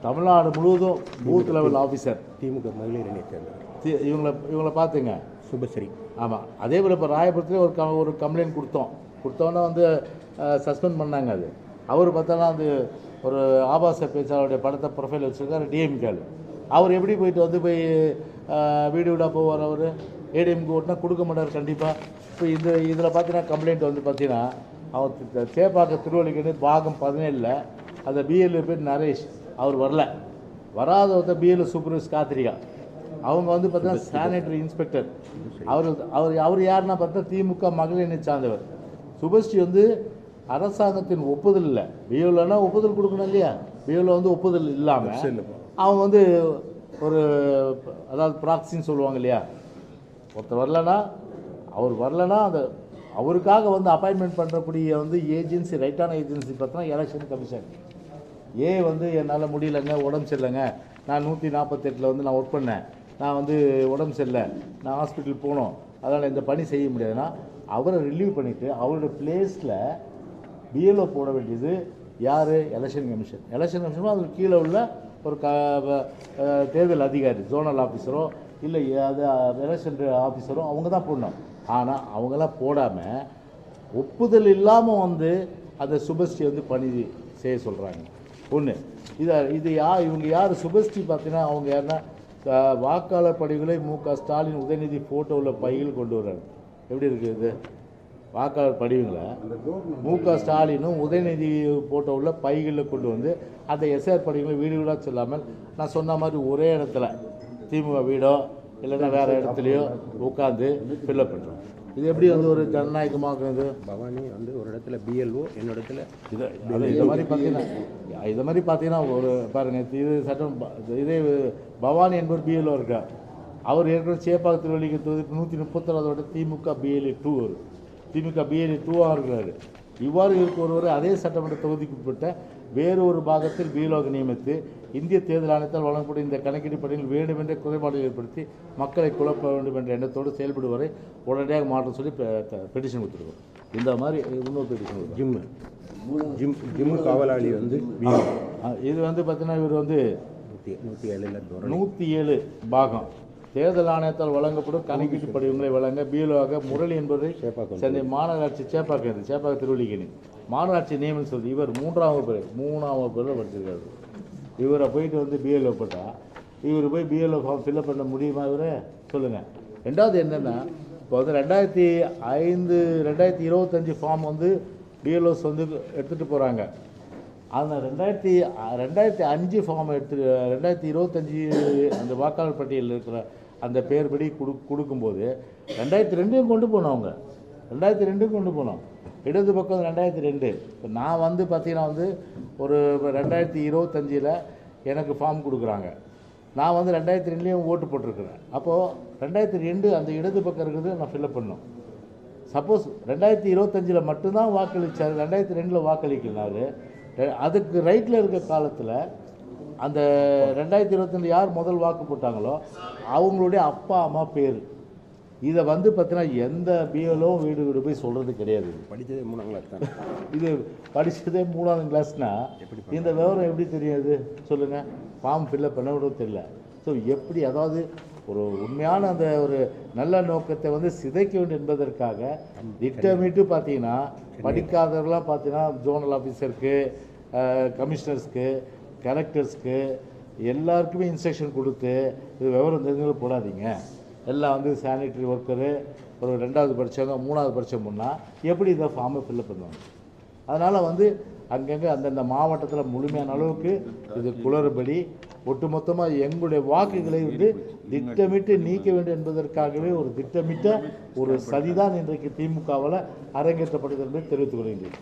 தமிழ்நாடு முழுவதும் booth level officer திமுக மகளிர் அணியை சேர்ந்தவர். இவங்களை பார்த்துங்க. சுபஸ்ரீ. ஆமாம். அதே போல் இப்போ ராயபுரத்துலேயே ஒரு கம்ப்ளைண்ட் கொடுத்தோன்னே வந்து சஸ்பெண்ட் பண்ணாங்க. அது அவர் பார்த்தோன்னா அது ஒரு ஆபாச பேச்சாளருடைய படத்தை ப்ரொஃபைல் வச்சுருக்காரு டிஎம்கேல. அவர் எப்படி போயிட்டு போய் வீடு வீடாக போவார். அவர் ஏடிஎம்க்கு ஓட்டினா கொடுக்க மாட்டார் கண்டிப்பாக. இப்போ இதில் பார்த்தீங்கன்னா கம்ப்ளைண்ட் பார்த்தீங்கன்னா அவர் சேப்பாக்க திருவள்ளிக்கேணி பாகம் 17 அந்த பிஎல்ஏ பேர் நரேஷ் அவர் வராத ஒருத்தர் பிஎல்ஏ சூப்பர்வைஸ் காத்திரிகா அவங்க பார்த்தீங்கன்னா சானிட்டரி இன்ஸ்பெக்டர். அவர் யாருன்னா பார்த்தா திமுக மகளிர் அணி சார்ந்தவர். சுபஸ்ரீ அரசாங்கத்தின் ஒப்புதல் இல்லை. பிஎல்ஓனா ஒப்புதல் கொடுக்கணும் இல்லையா? பிஎல்ஓ ஒப்புதல் இல்லாமல் அவங்க ஒரு அதாவது ப்ராக்சின்னு சொல்லுவாங்க இல்லையா? ஒருத்தர் வரலன்னா அந்த அவருக்காக அப்பாயின்மெண்ட் பண்ணுறக்கூடிய ஏஜென்சி ரைட்டான ஏஜென்சி பார்த்தோன்னா எலெக்ஷன் கமிஷன். என்னால் முடியலைங்க, உடம்பு சரியில்லைங்க, நான் 148 நான் ஒர்க் பண்ணேன், நான் உடம்பு சரியில்லை, நான் ஹாஸ்பிட்டல் போகணும், அதனால் இந்த பணி செய்ய முடியாதுன்னா அவரை ரிலீவ் பண்ணிவிட்டு அவருடைய பிளேஸில் பிஎல்ஓ போட வேண்டியது யார்? Election commission. எலெக்ஷன் கமிஷனும் அதுக்கு கீழே உள்ள ஒரு தேர்தல் அதிகாரி, ஜோனல் ஆஃபீஸரோ இல்லை அது எலெக்ஷன் ஆஃபீஸரோ அவங்க தான் போடணும். ஆனால் அவங்களாம் போடாமல் ஒப்புதல் இல்லாமல் அந்த சுபஸ்ரீ பணி செய்ய சொல்கிறாங்க. ஒன்று இவங்க யார்? சுபஸ்ரீ பார்த்தீங்கன்னா அவங்க யாருன்னா வாக்காளர் படிவுகளை மு.க.ஸ்டாலின் உதயநிதி ஃபோட்டோவில் பையில் கொண்டு வர்றாங்க. எப்படி இருக்குது இது? வாக்காளர் படிவுங்களை மு.க.ஸ்டாலினும் உதயநிதி ஃபோட்டோவில் பைகளில் கொண்டு அந்த எஸ்ஆர் படிவுகளை வீடு வீடாக செல்லாமல் நான் சொன்ன மாதிரி ஒரே இடத்துல திமுக வீடோ இல்லைன்னா வேறு இடத்துலையோ உட்காந்து ஃபில்லப் பண்ணுறோம். இது எப்படி ஒரு ஜனநாயகமாக இது? பவானி ஒரு இடத்துல பிஎல்ஓ, என்னோட இடத்துல இதை மாதிரி பார்த்தீங்கன்னா ஒரு பாருங்கள், இது சட்டம் இதே பவானி என்பவர் பிஎல்ஓ இருக்கா. அவர் ஏற்கனவே சேப்பாக்க திருவள்ளிக்கு 136 திமுக பிஎல்ஏ 2 வரும். திமுக பிஎல்ஏ 2ஆக இருக்கிறாரு. இவ்வாறு இருக்க ஒருவர் அதே சட்டமன்ற தொகுதிக்கு உட்பட்ட வேறு ஒரு பாகத்தில் பிஎல்ஓக்கு நியமித்து இந்திய தேர்தல் ஆணையத்தால் வழங்கப்படும் இந்த கணக்கீடு பணியில் வேண்டுமென்றே குறைபாடுகள் ஏற்படுத்தி மக்களை குழப்ப வேண்டும் என்ற எண்ணத்தோடு செயல்படுவரை உடனடியாக மாற்றம் சொல்லி பெட்டிஷன் கொடுத்துருக்கோம். இந்த மாதிரி இன்னொரு பெட்டிஷன் ஜிம்மு காவலாளி இது பார்த்தீங்கன்னா இவர் 107 பாகம் தேர்தல் ஆணையத்தால் வழங்கப்படும் கணக்கீட்டு படிவங்களை வழங்க பிஎல்ஓவாக முரளி என்பவரை சென்னை மாநகராட்சி சேப்பாக்க திருவள்ளிக்கேணி மாநகராட்சி நியமனம் சொல்லி இவர் 3ஆம் வகுப்பில் படிச்சிருக்காரு. இவரை போயிட்டு பிஎல்ஓ போட்டால் இவர் போய் பிஎல்ஓ ஃபார்ம் ஃபில்அப் பண்ண முடியுமா? இவரை சொல்லுங்கள். ரெண்டாவது என்னென்னா இப்போ 2025 ஃபார்ம் பிஎல்ஓஸ் எடுத்துகிட்டு போகிறாங்க. அந்த 2005 ஃபார்ம் 2025 அந்த வாக்காளர் பட்டியலில் இருக்கிற அந்த பேர் படி கொடுக்கும்போது 2002 கொண்டு போனோம். அவங்க 2002 கொண்டு போனோம். இடது பக்கம் 2002. இப்போ நான் பார்த்தீங்கன்னா ஒரு 2025 எனக்கு ஃபார்ம் கொடுக்குறாங்க. நான் 2002 ஓட்டு போட்டிருக்கிறேன். அப்போது 2002 அந்த இடது பக்கம் இருக்கிறது நான் ஃபில்அப் பண்ணணும். சப்போஸ் 2025 மட்டும்தான் வாக்களித்தார், 2002 வாக்களிக்கிறாரு. அதுக்கு ரைட்டில் இருக்க காலத்தில் அந்த 2022 யார் முதல் வாக்கு போட்டாங்களோ அவங்களுடைய அப்பா அம்மா பேர் இதை பார்த்தீங்கன்னா எந்த பிஎல்ஓவும் வீடு போய் சொல்கிறது கிடையாது. படித்ததே 3ஆம் கிளாஸ் தான். இது படித்ததே 3ஆம் கிளாஸ்னால் இந்த விவரம் எப்படி தெரியாது சொல்லுங்கள்? ஃபார்ம் ஃபில்அப் பண்ண கூட தெரியல. ஸோ எப்படி அதாவது ஒரு உண்மையான அந்த ஒரு நல்ல நோக்கத்தை சிதைக்க வேண்டும் என்பதற்காக திட்டமிட்டு பார்த்தீங்கன்னா படிக்காதவர்களாம் பார்த்தீங்கன்னா ஜோனல் ஆஃபீஸருக்கு, கமிஷனர்ஸ்க்கு, கலெக்டர்ஸ்க்கு எல்லாருக்குமே இன்ஸ்ட்ரக்ஷன் கொடுத்து இது விவரம் தெரிஞ்சவங்க போடாதீங்க. எல்லாம் சானிட்டரி ஒர்க்கரு ஒரு 2வது படித்தவங்க 3வது படித்தோம்னா எப்படி இதை ஃபார்மை ஃபில்அப் பண்ணுவாங்க? அதனால் அங்கங்கே அந்தந்த மாவட்டத்தில் முழுமையான அளவுக்கு இது குளறுபடி ஒட்டுமொத்தமாக எங்களுடைய வாக்குகளை திட்டமிட்டு நீக்க வேண்டும் என்பதற்காகவே ஒரு திட்டமிட்ட ஒரு சதிதான் இன்றைக்கு திமுகவால் அரங்கேற்றப்படுகிறது என்பதை தெரிவித்துக் கொள்கின்றேன்.